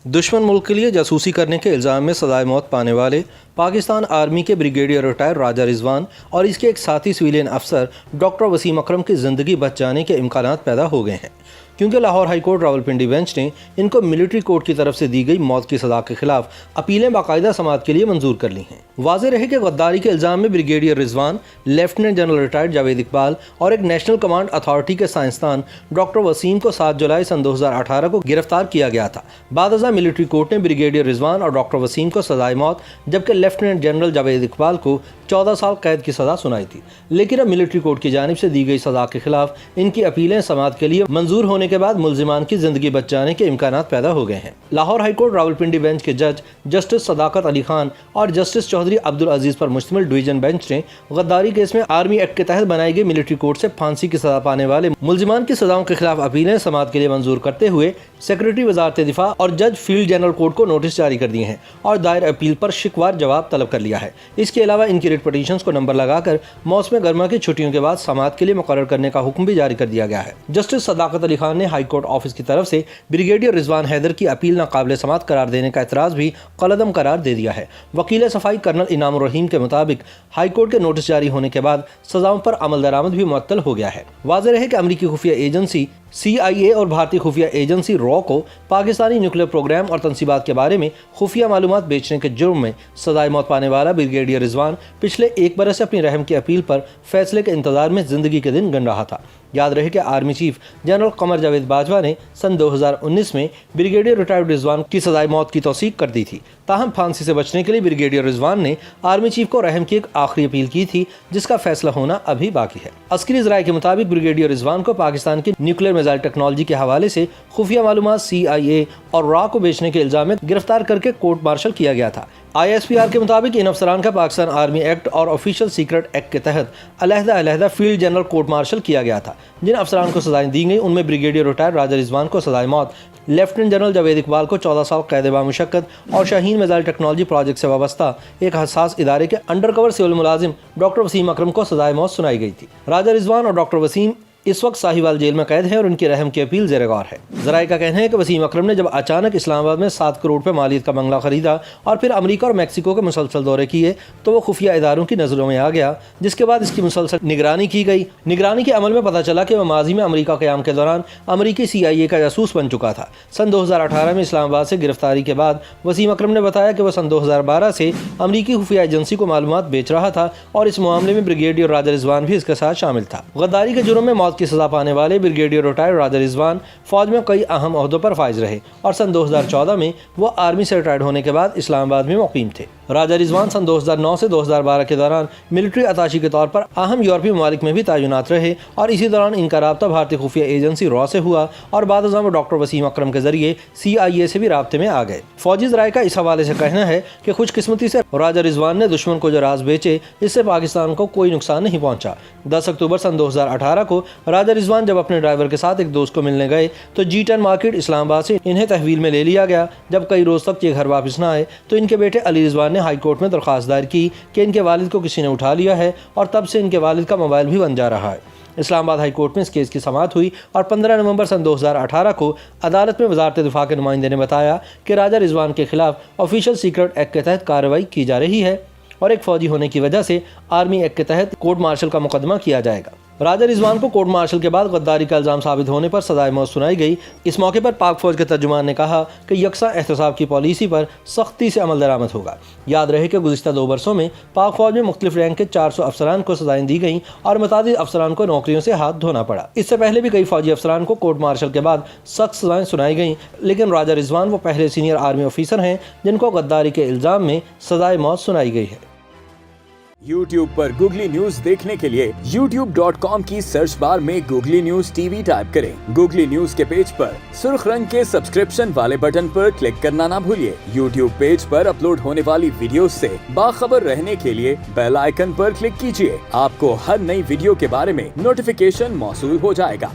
दुश्मन मुल्क के लिए जासूसी करने के इल्ज़ाम में सज़ाए मौत पाने वाले पाकिस्तान आर्मी के ब्रिगेडियर रिटायर राजा रिजवान और इसके एक साथी सिविलियन अफसर डॉक्टर वसीम अकरम की ज़िंदगी बच जाने के इम्कानात पैदा हो गए हैं, क्योंकि Lahore high court Rawalpindi bench ने इनको मिलिट्री कोर्ट की तरफ से दी गई मौत की सज़ा के खिलाफ अपीलें बाकायदा समाअत के लिए मंजूर कर ली हैं। वाज़ेह रहे कि गद्दारी के इल्ज़ाम में brigadier Rizwan, lieutenant general retired Javed Iqbal और एक नेशनल कमांड अथॉरिटी के साइंसदान डॉक्टर वसीम को 7 जुलाई सन 2018 को गिरफ्तार किया गया था। बादअज़ा मिलिट्री कोर्ट ने ब्रिगेडियर रिजवान और डॉक्टर वसीम को सजाए मौत जबकि लेफ्टिनेंट जनरल जावेद इकबाल को 14 साल कैद की सज़ा सुनाई थी, लेकिन अब मिलिट्री कोर्ट की जानिब से दी गई सज़ा के खिलाफ इनकी अपीलें समाअत के लिए मंजूर होने के बाद मुल्जिमान की ज़िंदगी बच जाने के इम्कानात पैदा हो गए हैं। Lahore high court Rawalpindi bench के जज जस्टिस सदाकत अली खान और जस्टिस चौधरी अब्दुल अजीज़ पर मुश्तमिल डिवीजन बेंच ने गद्दारी केस में आर्मी एक्ट के तहत बनाई गई मिलिट्री कोर्ट से फांसी की सज़ा पाने वाले मुल्जिमान की सज़ाओं के खिलाफ अपीलें समाअत के लिए मंजूर करते हुए सेक्रेटरी वजारत दिफा और जज फील्ड जनरल कोर्ट को नोटिस जारी कर दिए हैं और दायर अपील पर शिकवार जवाब तलब कर लिया है। इसके अलावा इनकी रिट पटिशंस को नंबर लगाकर मौसम गर्मा की छुट्टियों के बाद समाअत के लिए मुकर्रर करने का हुक्म भी जारी कर दिया गया है। जस्टिस सदाकत अली खान ने हाई कोर्ट ऑफिस की तरफ से ब्रिगेडियर रिजवान हैदर की अपील नाकाबिल समाअत करार देने का एतराज़ भी कलअदम करार दे दिया है। वकील सफाई कर्नल इनाम रहीम के मुताबिक हाई कोर्ट के नोटिस जारी होने के बाद सजाओं पर अमल दरामद भी मुअत्तल हो गया है। वाज़ेह रहे कि अमरीकी खुफिया एजेंसी CIA और भारतीय खुफिया एजेंसी रॉ को पाकिस्तानी न्यूक्लियर प्रोग्राम और तनसीबात के बारे में खुफिया मालूमात बेचने के जुर्म में सजाए मौत पाने वाला ब्रिगेडियर रिजवान पिछले 1 बरस से अपनी रहम की अपील पर फैसले के इंतजार में जिंदगी के दिन गन रहा था। याद रहे कि army chief general Qamar Javed Bajwa ने सन 2019 में ब्रिगेडियर रिटायर्ड रिजवान की सजाए मौत की तौसीक कर दी थी। ताहम फांसी से बचने के लिए ब्रिगेडियर रिजवान ने आर्मी चीफ को रहम की एक आखिरी अपील की थी, जिसका फैसला होना अभी बाकी है। अस्करी ज़राए के मुताबिक ब्रिगेडियर रिजवान को पाकिस्तान की न्यूक्लियर मिसाइल टेक्नोलॉजी के हवाले से खुफिया मालूमात CIA और रॉ को बेचने के इल्जाम में गिरफ्तार करके कोर्ट मार्शल किया गया था। ISPR के मुताबिक इन अफसरान का पाकिस्तान आर्मी एक्ट और ऑफिशियल सीक्रेट एक्ट के तहत अलहदा फील्ड जनरल कोर्ट मार्शल किया गया था। जिन अफसरान को सजाएं दी गई उनमें ब्रिगेडियर रिटायर राजा रिजवान को सजाए मौत, लेफ्टिनेंट जनरल जावेद इकबाल को 14 साल कैद बामुशक्कत और शाहीन मिसाइल टेक्नोलॉजी प्रोजेक्ट से वाबस्ता एक हसास इदारे के अंडर कवर सिविल मुलाजिम डॉक्टर वसीम अकरम को सजाए मौत सुनाई गई थी। राजा रिजवान और डॉक्टर वसीम इस वक्त साहिवाल जेल में कैद हैं और उनकी रहम की अपील ज़ेर गौर है। ज़राए का कहना है कि वसीम अकरम ने जब अचानक इस्लामाबाद में 7 करोड़ पे मालियत का बंगला खरीदा और फिर अमेरिका और मैक्सिको के मुसलसल दौरे किए तो वो खुफिया इदारों की नज़रों में आ गया, जिसके बाद इसकी मुसलसल निगरानी की गई। निगरानी के अमल में पता चला कि वह माजी में अमेरिका क़याम के दौरान अमरीकी CIA का जासूस बन चुका था। सन 2018 में इस्लामाबाद से गिरफ्तारी के बाद वसीम अकरम ने बताया कि वह सन 2012 से अमरीकी खुफिया एजेंसी को मालूमात बेच रहा था और इस मामले में ब्रिगेडियर राजा रिजवान भी इसके साथ शामिल था। गद्दारी के जुर्म में मौत की सज़ा पाने वाले ब्रिगेडियर रिटायर्ड राजा रिजवान फौज में कई अहम ओहदों पर फाइज रहे और सन 2014 में वो आर्मी से रिटायर्ड होने के बाद इस्लामाबाद में मुकीम थे। राजा रिजवान सन 2009 से 2012 के दौरान मिलिट्री अताशी के तौर पर अहम यूरोपीय ममालिक में भी तैनात रहे और इसी दौरान इनका राब्ता भारतीय खुफिया एजेंसी रॉ से हुआ और बाद में डॉक्टर वसीम अकरम के जरिए CIA से भी राब्ते में आ गए। फौजी ज़राए का इस हवाले से कहना है कि खुशकिस्मती से राजा रिजवान ने दुश्मन को जो राज बेचे, इससे पाकिस्तान को कोई नुकसान नहीं पहुंचा। 10 अक्टूबर सन 2018 को राजा रिजवान जब अपने ड्राइवर के साथ एक दोस्त को मिलने गए तो G10 मार्केट इस्लामाबाद से इन्हें तहवील में ले लिया गया। जब कई रोज तक ये घर वापस न आए तो इनके बेटे अली रिजवान ने हाई कोर्ट में दरख्वास्त दायर की कि इनके वालिद को किसी ने उठा लिया है और तब से इनके वालिद का मोबाइल भी बंद जा रहा है। इस्लामाबाद हाई कोर्ट में इस केस की समाअत हुई और 15 नवंबर सन 2018 को अदालत में वजारत दिफा के नुमाइंदे ने बताया कि राजा रिजवान के खिलाफ ऑफिशियल सीक्रेट एक्ट के तहत कार्रवाई की जा रही है और एक फौजी होने की वजह से आर्मी एक्ट के तहत कोर्ट मार्शल का मुकदमा किया जाएगा। राजा रिजवान को कोर्ट मार्शल के बाद गद्दारी का इल्ज़ाम साबित होने पर सजाए मौत सुनाई गई। इस मौके पर पाक फौज के तर्जुमान ने कहा कि यकसा एहतसाब की पॉलिसी पर सख्ती से अमल दरामद होगा। याद रहे कि गुज़िश्ता 2 बरसों में पाक फौज में मुख्तलिफ रैंक के 400 अफसरान को सजाएं दी गईं और मुतादिद अफसरान को नौकरियों से हाथ धोना पड़ा। इससे पहले भी कई फौजी अफसरान को कोर्ट मार्शल के बाद सख्त सजाएं सुनाई गईं, लेकिन राजा रिजवान वो पहले सीनियर आर्मी ऑफिसर हैं जिनको गद्दारी के इल्ज़ाम में सजाए मौत सुनाई गई है। YouTube पर गूगली न्यूज देखने के लिए youtube.com की सर्च बार में गूगली न्यूज TV टाइप करें। गूगली न्यूज के पेज पर सुर्ख रंग के सब्सक्रिप्शन वाले बटन पर क्लिक करना ना भूलिए। YouTube पेज पर अपलोड होने वाली वीडियोस से बाखबर रहने के लिए बेल आइकन पर क्लिक कीजिए। आपको हर नई वीडियो के बारे में नोटिफिकेशन मौसूल हो जाएगा।